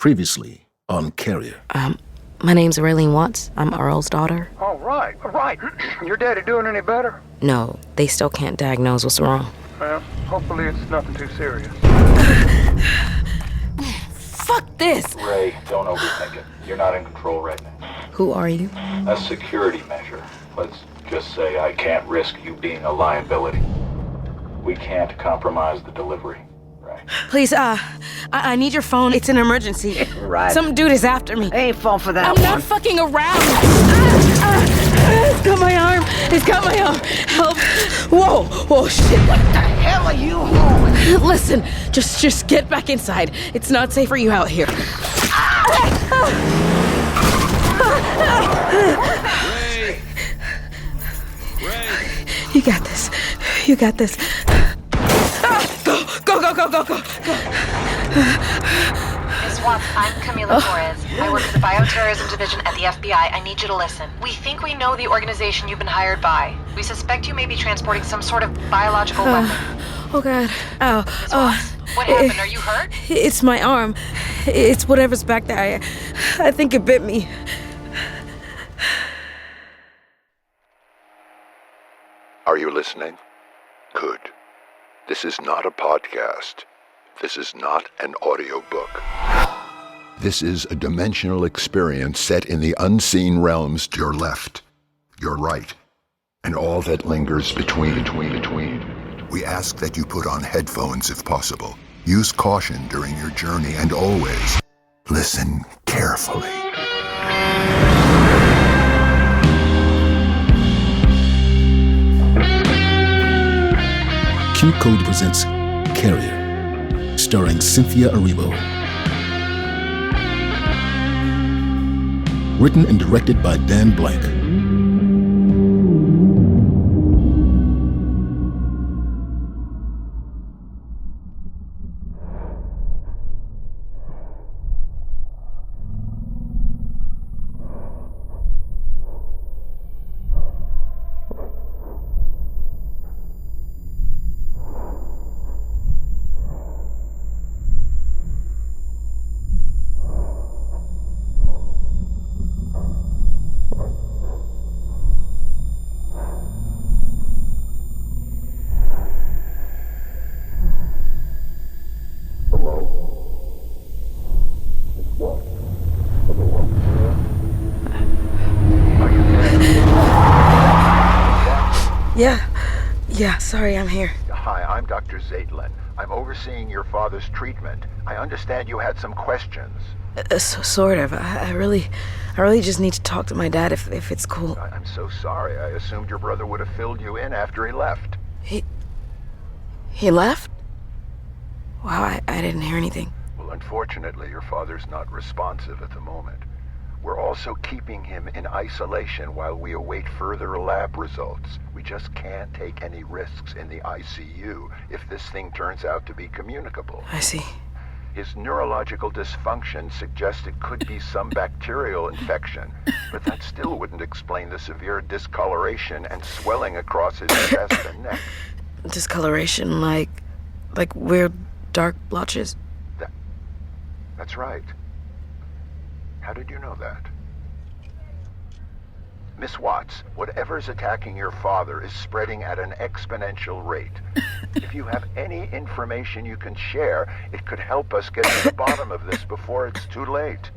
Previously on Carrier. My name's Raylene Watts. I'm Earl's daughter. All right. Your daddy doing any better? No, they still can't diagnose what's wrong. Well, hopefully it's nothing too serious. Fuck this! Ray, don't overthink it. You're not in control right now. Who are you? A security measure. Let's just say I can't risk you being a liability. We can't compromise the delivery, right? Please, I need your phone. It's an emergency. Right. Some dude is after me. I ain't falling for that I'm one. not fucking around. It's got my arm. It's got my arm. Help. Whoa, shit. What the hell are you holding? Listen, just get back inside. It's not safe for you out here. Ray! You got this. You got this. Go. Miss Watts, I'm Camila Torres. I work for the Bioterrorism Division at the FBI. I need you to listen. We think we know the organization you've been hired by. We suspect you may be transporting some sort of biological weapon. Oh, God. Ow. Miss Watts, what happened? Are you hurt? It's my arm. It's whatever's back there. I think it bit me. Are you listening? Good. This is not a podcast. This is not an audiobook. This is a dimensional experience set in the unseen realms to your left, your right, and all that lingers between. We ask that you put on headphones if possible. Use caution during your journey and always listen carefully. QCODE presents Carrier, starring Cynthia Erivo. Written and directed by Dan Blank. Yeah, sorry, I'm here. Hi, I'm Dr. Zaitlin. I'm overseeing your father's treatment. I understand you had some questions. Sort of. I really just need to talk to my dad if it's cool. I'm so sorry. I assumed your brother would have filled you in after he left. He left? Wow, I didn't hear anything. Well, unfortunately, your father's not responsive at the moment. We're also keeping him in isolation while we await further lab results. We just can't take any risks in the ICU if this thing turns out to be communicable. I see. His neurological dysfunction suggests it could be some bacterial infection, but that still wouldn't explain the severe discoloration and swelling across his chest and neck. Discoloration, like weird dark blotches? That's right. How did you know that? Miss Watts, whatever's attacking your father is spreading at an exponential rate. If you have any information you can share, it could help us get to the bottom of this before it's too late.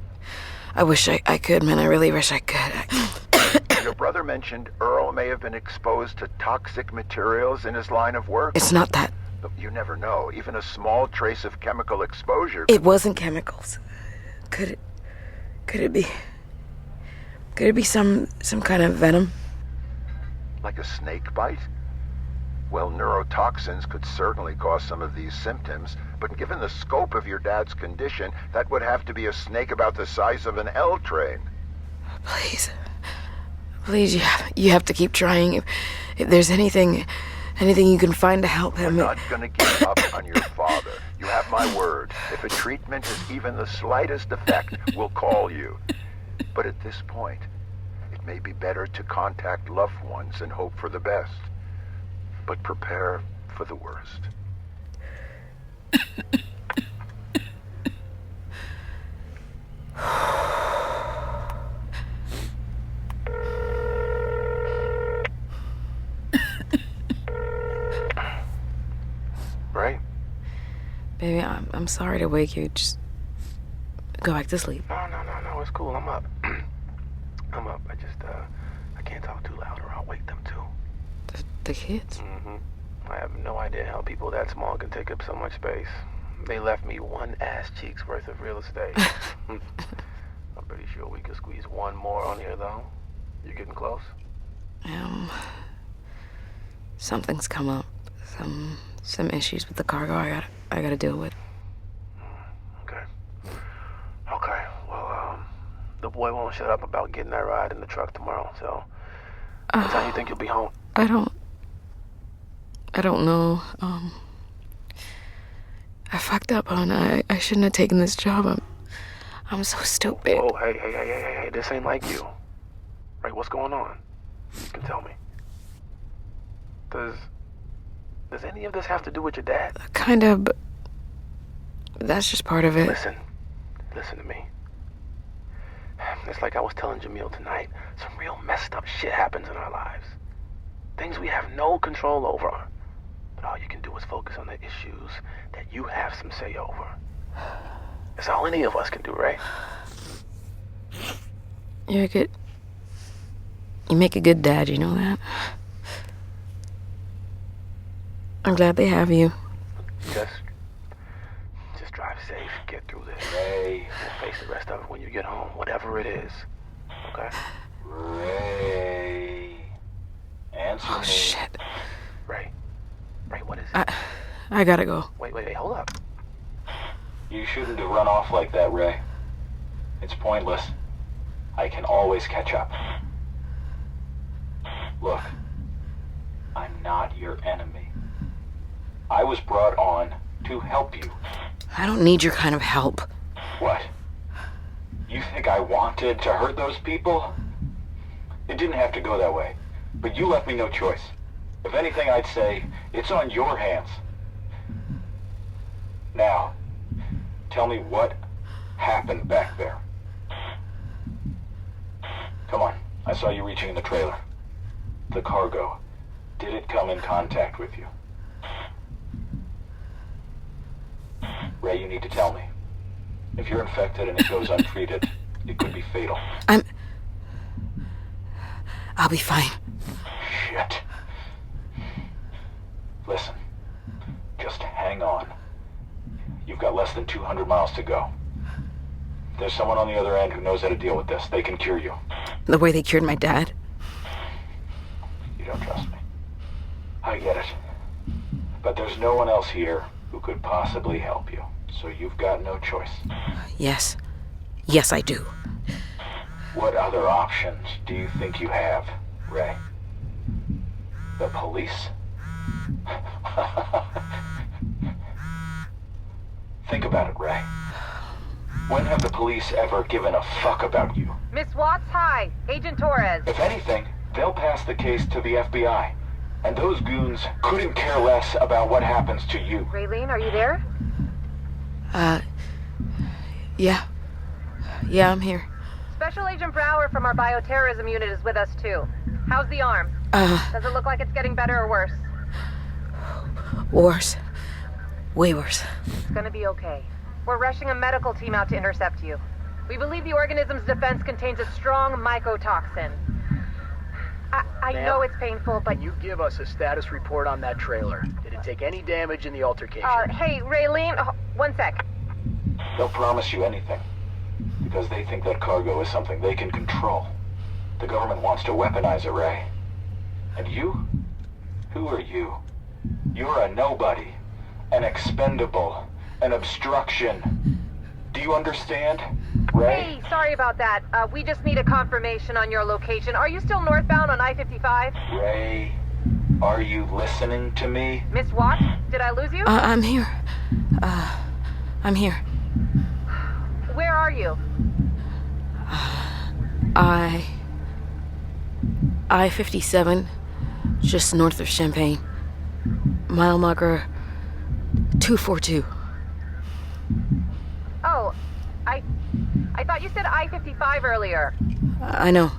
I wish I could, man. I really wish I could. Your brother mentioned Earl may have been exposed to toxic materials in his line of work. It's not that. But you never know. Even a small trace of chemical exposure... It wasn't chemicals. Could it be? Could it be some kind of venom? Like a snake bite? Well, neurotoxins could certainly cause some of these symptoms, but given the scope of your dad's condition, that would have to be a snake about the size of an L train. Please, you have to keep trying. If there's anything you can find to help him. We're not gonna give up on your father. You have my word. If a treatment has even the slightest effect, we'll call you. But at this point, it may be better to contact loved ones and hope for the best. But prepare for the worst. Baby, I'm sorry to wake you. Just go back to sleep. No, it's cool. I'm up. I'm up. I can't talk too loud or I'll wake them too. The kids? I have no idea how people that small can take up so much space. They left me one ass cheek's worth of real estate. I'm pretty sure we could squeeze one more on here, though. You getting close? Something's come up. Some issues with the cargo I gotta deal with. Okay. Well, the boy won't shut up about getting that ride in the truck tomorrow, so what time you think you'll be home? I don't know. I fucked up, hon. I shouldn't have taken this job. I'm so stupid. Oh, hey, this ain't like you. Right, what's going on? You can tell me. Does any of this have to do with your dad? Kind of, but that's just part of it. Listen to me. It's like I was telling Jamil tonight. Some real messed up shit happens in our lives. Things we have no control over. But all you can do is focus on the issues that you have some say over. That's all any of us can do, right? You make a good dad, you know that? I'm glad they have you. Just drive safe, get through this. Ray, we'll face the rest of it when you get home, whatever it is. Okay? Ray. Answer me. Shit. Ray, what is it? I gotta go. Wait, hold up. You shouldn't have run off like that, Ray. It's pointless. I can always catch up. Look, I'm not your enemy. I was brought on to help you. I don't need your kind of help. What? You think I wanted to hurt those people? It didn't have to go that way, but you left me no choice. If anything, I'd say it's on your hands. Now, tell me what happened back there. Come on, I saw you reaching in the trailer. The cargo, did it come in contact with you? Ray, you need to tell me. If you're infected and it goes untreated, it could be fatal. I'll be fine. Shit. Listen, just hang on. You've got less than 200 miles to go. There's someone on the other end who knows how to deal with this. They can cure you. The way they cured my dad? You don't trust me. I get it. But there's no one else here who could possibly help you. So you've got no choice. Yes. Yes, I do. What other options do you think you have, Ray? The police? Think about it, Ray. When have the police ever given a fuck about you? Miss Watts, hi. Agent Torres. If anything, they'll pass the case to the FBI. And those goons couldn't care less about what happens to you. Raylene, are you there? Yeah. Yeah, I'm here. Special Agent Brower from our bioterrorism unit is with us too. How's the arm? Does it look like it's getting better or worse? Worse. Way worse. It's gonna be okay. We're rushing a medical team out to intercept you. We believe the organism's defense contains a strong mycotoxin. I know it's painful, but... Can you give us a status report on that trailer? Did it take any damage in the altercation? Hey, Raylene, one sec. They'll promise you anything. Because they think that cargo is something they can control. The government wants to weaponize it, Ray. And you? Who are you? You're a nobody. An expendable. An obstruction. Do you understand, Ray? Hey, sorry about that. We just need a confirmation on your location. Are you still northbound on I-55? Ray, are you listening to me? Miss Watts, did I lose you? I'm here. I'm here. Where are you? I-57, just north of Champaign. Mile marker 242. Oh, I thought you said I-55 earlier. I know.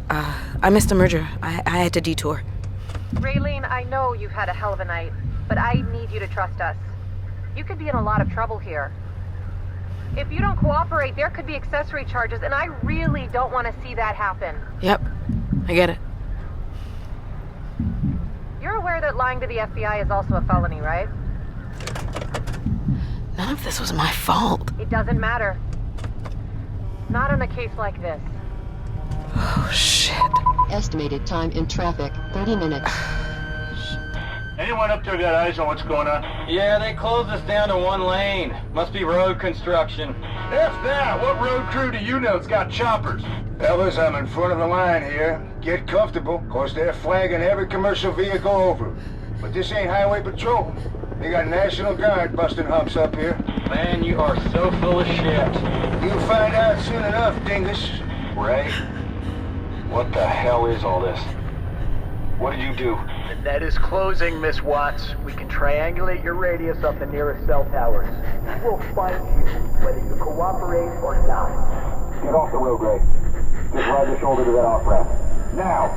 I missed a merger. I had to detour. Raylene, I know you've had a hell of a night, but I need you to trust us. You could be in a lot of trouble here. If you don't cooperate, there could be accessory charges, and I really don't want to see that happen. Yep, I get it. You're aware that lying to the FBI is also a felony, right? None of this was my fault. It doesn't matter. Not in a case like this. Oh, shit. Estimated time in traffic, 30 minutes. Anyone up there got eyes on what's going on? Yeah, they closed us down to one lane. Must be road construction. F that! What road crew do you know's got choppers? Fellas, I'm in front of the line here. Get comfortable. Of course, they're flagging every commercial vehicle over. But this ain't highway patrol. They got National Guard busting humps up here. Man, you are so full of shit. You'll find out soon enough, dingus. Ray, what the hell is all this? What did you do? The net is closing, Miss Watts. We can triangulate your radius up the nearest cell towers. We'll find you, whether you cooperate or not. Get off the road, Ray. Just ride your shoulder to that off-ramp. Now!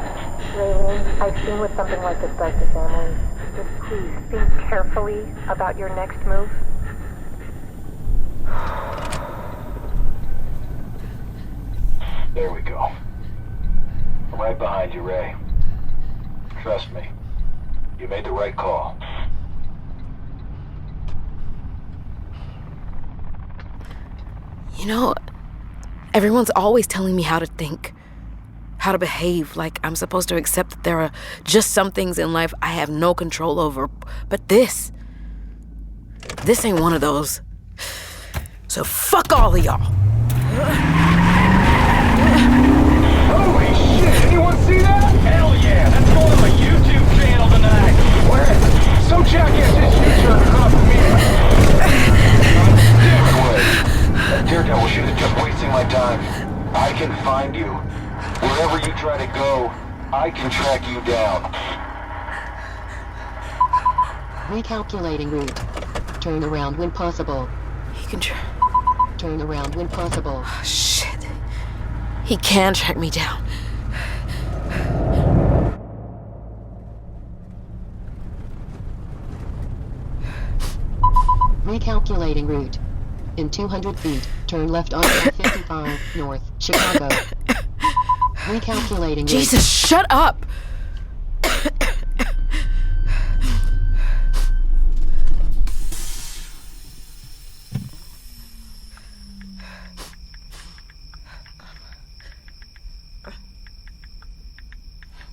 Raylene, I've seen what something like this does to families. Just please think carefully about your next move. There we go. I'm right behind you, Ray. Trust me. You made the right call. You know, everyone's always telling me how to think, how to behave, like I'm supposed to accept that there are just some things in life I have no control over. But this ain't one of those. So fuck all of y'all. Holy shit! Anyone see that? Hell yeah, that's going on my YouTube channel tonight. Where? Some jackass is U-turning off of me. That daredevil shit is just wasting my time. I can find you. Wherever you try to go, I can track you down. Recalculating route. Turn around when possible. He can Turn around when possible. Oh, shit. He can track me down. Recalculating route. In 200 feet, turn left on I-55 north, Chicago. Recalculating route. Jesus, shut up!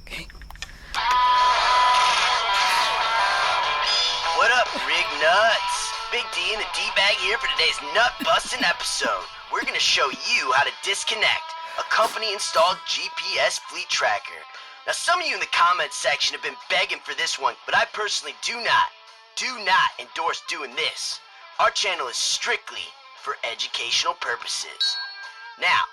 Okay. What up, Rig Nuts? Big D and the D-Bag here for today's nut-busting episode. We're gonna show you how to disconnect a company-installed GPS fleet tracker. Now, some of you in the comments section have been begging for this one, but I personally do not endorse doing this. Our channel is strictly for educational purposes. Now,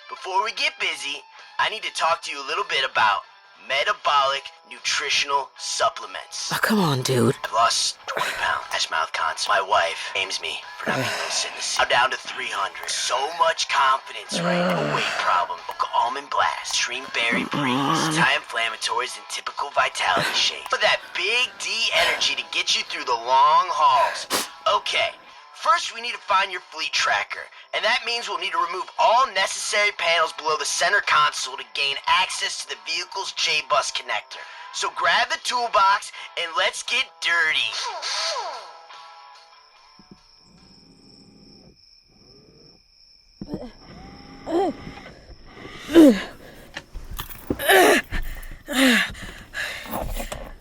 before we get busy, I need to talk to you a little bit about metabolic nutritional supplements. Oh, come on, dude. I've lost 20 pounds. Ash mouth constant. My wife blames me for not being able to sit in the seat. I'm down to 300. So much confidence, right? No weight problem. Almond blast, stream berry breeze, anti-inflammatories, and typical vitality shake. For that big D energy to get you through the long hauls. Okay. First, we need to find your fleet tracker, and that means we'll need to remove all necessary panels below the center console to gain access to the vehicle's J-Bus connector. So grab the toolbox, and let's get dirty.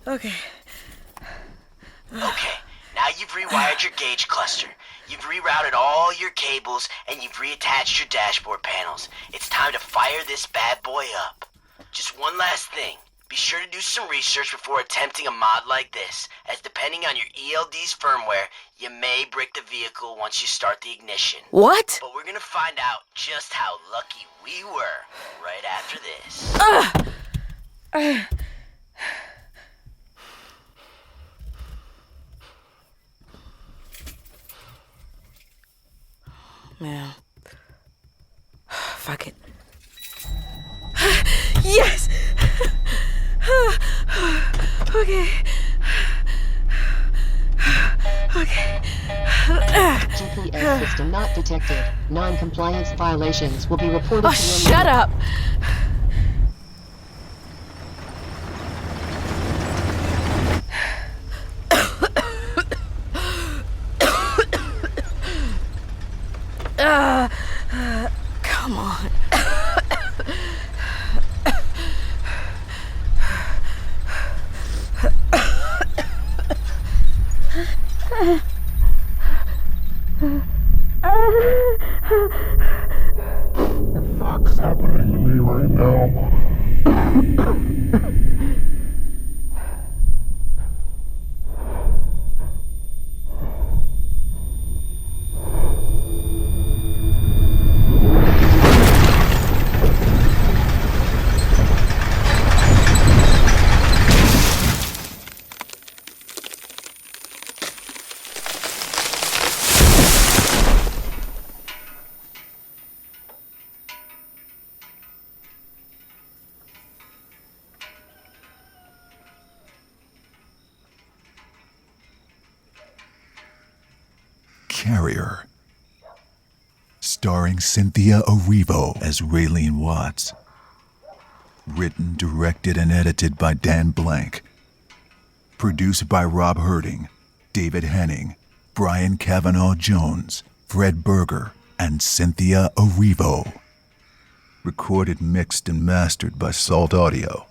Okay. Okay, now you've rewired your gauge cluster. You've rerouted all your cables, and you've reattached your dashboard panels. It's time to fire this bad boy up. Just one last thing. Be sure to do some research before attempting a mod like this, as depending on your ELD's firmware, you may brick the vehicle once you start the ignition. What? But we're gonna find out just how lucky we were right after this. Man. Fuck it. Yes! Okay. Okay. GPS system not detected. Non-compliance violations will be reported Oh, to your shut up! Come on. What's happening to me right now? Carrier, starring Cynthia Erivo as Raylene Watts. Written, directed, and edited by Dan Blank. Produced by Rob Herding, David Henning, Brian Cavanaugh Jones, Fred Berger, and Cynthia Erivo. Recorded, mixed, and mastered by Salt Audio.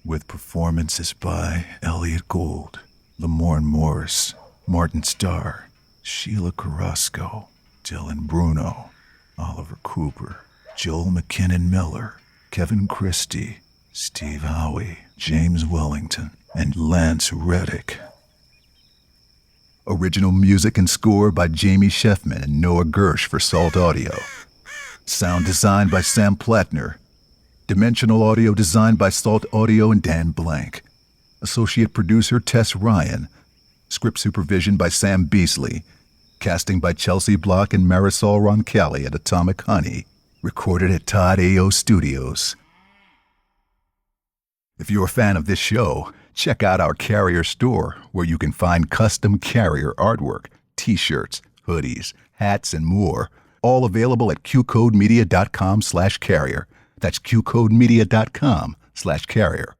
With performances by Elliot Gould, Lamorne Morris, Martin Starr, Sheila Carrasco, Dylan Bruno, Oliver Cooper, Joel McKinnon Miller, Kevin Christie, Steve Howie, James Wellington, and Lance Reddick. Original music and score by Jamie Sheffman and Noah Gersh for Salt Audio. Sound design by Sam Plattner. Dimensional audio design by Salt Audio and Dan Blank. Associate producer Tess Ryan. Script supervision by Sam Beasley. Casting by Chelsea Block and Marisol Roncalli at Atomic Honey. Recorded at Todd A.O. Studios. If you're a fan of this show, check out our Carrier store, where you can find custom Carrier artwork, t-shirts, hoodies, hats, and more, all available at QCODEmedia.com/carrier. That's QCODEmedia.com/carrier.